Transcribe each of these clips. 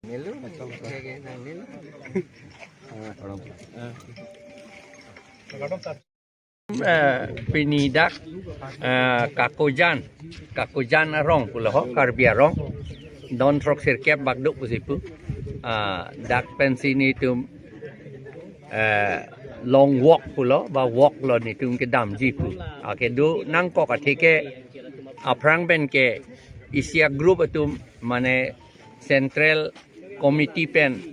Nilu, kayak nang nilu. Pinidak kakujan arong pulau karbi arong don trok sirkep bagduk pusipu dak pensini tum long walk pulau ba walk lo ni tum ke dam jipu ake du nang kok atike aprang ben ke isia group atum mane central committee pen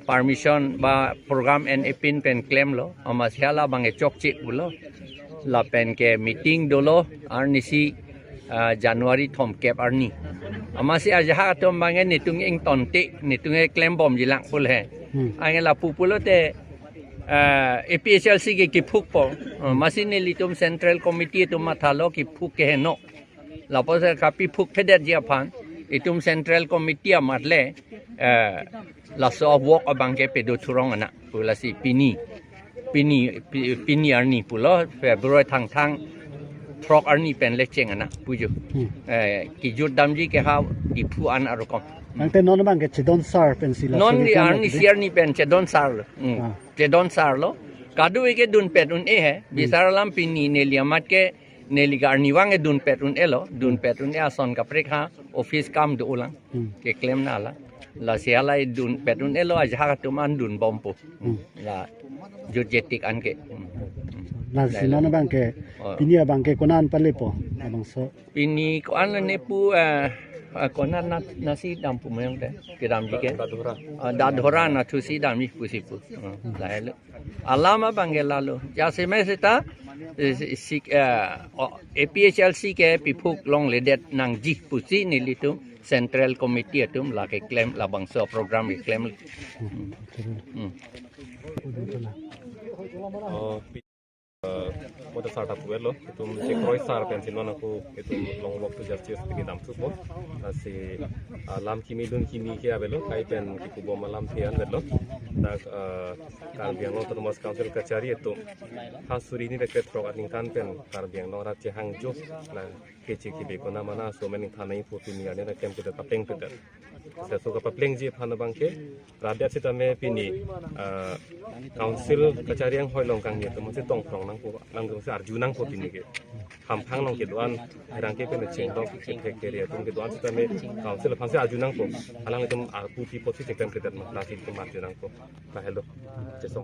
permission ba program and epin pen claim lo amasyala bange chokchi pulo la pen ke meeting dolo arnisi Januari thom kep arni amasi ajaha atom bange nitung ing tonti nitung claim bom jilang pul he ange la pupulo te APHLC ke kipuk po masih nilitum central committee tu mathalo kipuk ke no la pose kapi phuk phedet jiapan itum central committee amatle la so walk abangke pedo thurong ana pulasi pini arni pulo February thang trok arni pen lecheng ana puju ki jurdamji ke ha dipu an arokom Nangte non bang ke chedon sar pensila non di arni sierni pen chedon sar chedon sar lo kadu ke dun pet un he bisaralam pini neliamat ke neliga arni wange dun pet un e ason kapre kha office kam du ulang ke claim na la siala dun pet un elo aja tuman dun bompo la jurjetik anke na sinon bang ke pinia bang ke konan palepo abang so pini ko an ne pu konan nasi dam pu mayang te kiram jike dadhora na thusi dam ni pusipu la alama bangela ya se meseta APHLC ke pipuk long ledet nang ji pusi ni litu central committee atum la ke claim la bangso program ke claim Mota startup welo itum sekroi sar pensin aku itum long waktu justice tigi dam supo asi lam kimi dun kimi ke abelo kai pen ki bo malam pian welo dak kar biang long termas council kachari itu hasuri ni deket pro ating kan pen kar biang long rat hangjo na keci ki be kona mana so mening thanai foto ni ane na kem kita tapeng kita sesu ka papleng ji phana bangke radyat sita me pini council kachari yang hoi long kang ni to mesti tong prong nang ko nang ko sar junang ko pini ke hampang long ke doan rang ke pen cheng dok ke keria tum ke doan sita me council phang se ajunang ko alang tum ar puti poti tekan ke dan nasi tum ajunang ko ka hello